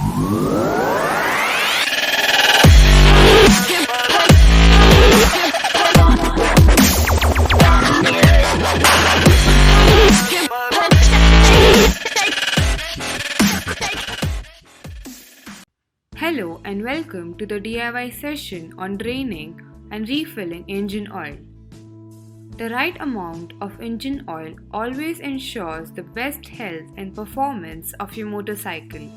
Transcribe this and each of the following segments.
Hello and welcome to the DIY session on draining and refilling engine oil. The right amount of engine oil always ensures the best health and performance of your motorcycle.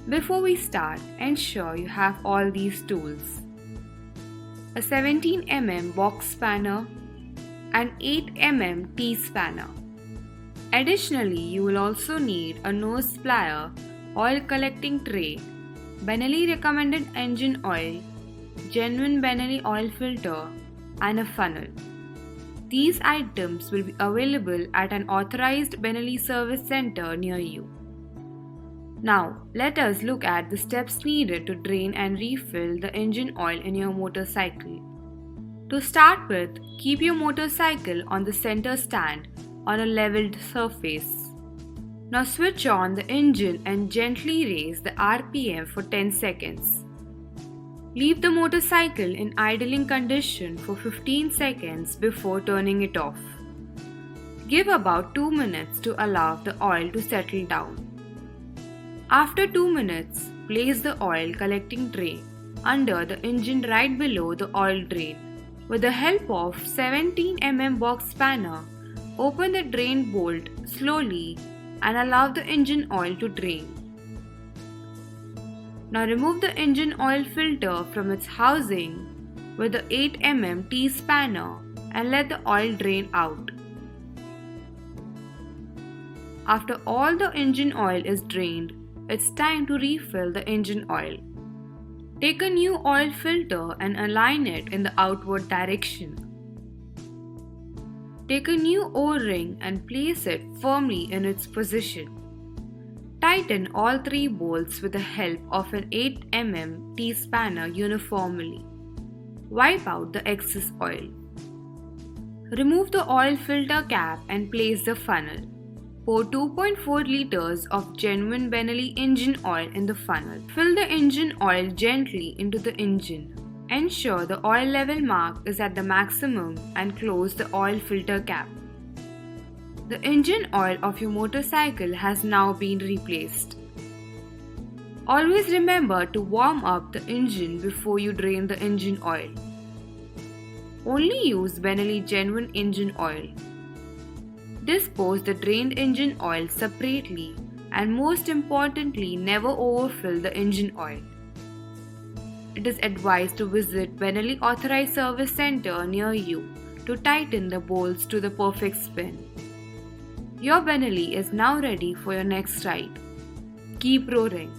Before we start, ensure you have all these tools: a 17 mm box spanner and 8 mm T-spanner. Additionally, you will also need a nose plier, oil collecting tray, Benelli recommended engine oil, genuine Benelli oil filter, and a funnel. These items will be available at an authorized Benelli service center near you. Now, let us look at the steps needed to drain and refill the engine oil in your motorcycle. To start with, keep your motorcycle on the center stand on a leveled surface. Now switch on the engine and gently raise the RPM for 10 seconds. Leave the motorcycle in idling condition for 15 seconds before turning it off. Give about 2 minutes to allow the oil to settle down. After 2 minutes, place the oil collecting tray under the engine right below the oil drain. With the help of 17 mm box spanner, open the drain bolt slowly and allow the engine oil to drain. Now remove the engine oil filter from its housing with the 8 mm T-spanner and let the oil drain out. After all the engine oil is drained, it's time to refill the engine oil. Take a new oil filter and align it in the outward direction. Take a new O-ring and place it firmly in its position. Tighten all 3 bolts with the help of an 8 mm T-spanner uniformly. Wipe out the excess oil. Remove the oil filter cap and place the funnel. Pour 2.4 liters of genuine Benelli engine oil in the funnel. Fill the engine oil gently into the engine. Ensure the oil level mark is at the maximum and close the oil filter cap. The engine oil of your motorcycle has now been replaced. Always remember to warm up the engine before you drain the engine oil. Only use Benelli genuine engine oil. Dispose the drained engine oil separately and most importantly, never overfill the engine oil. It is advised to visit Benelli authorized service center near you to tighten the bolts to the perfect spin. Your Benelli is now ready for your next ride. Keep roaring!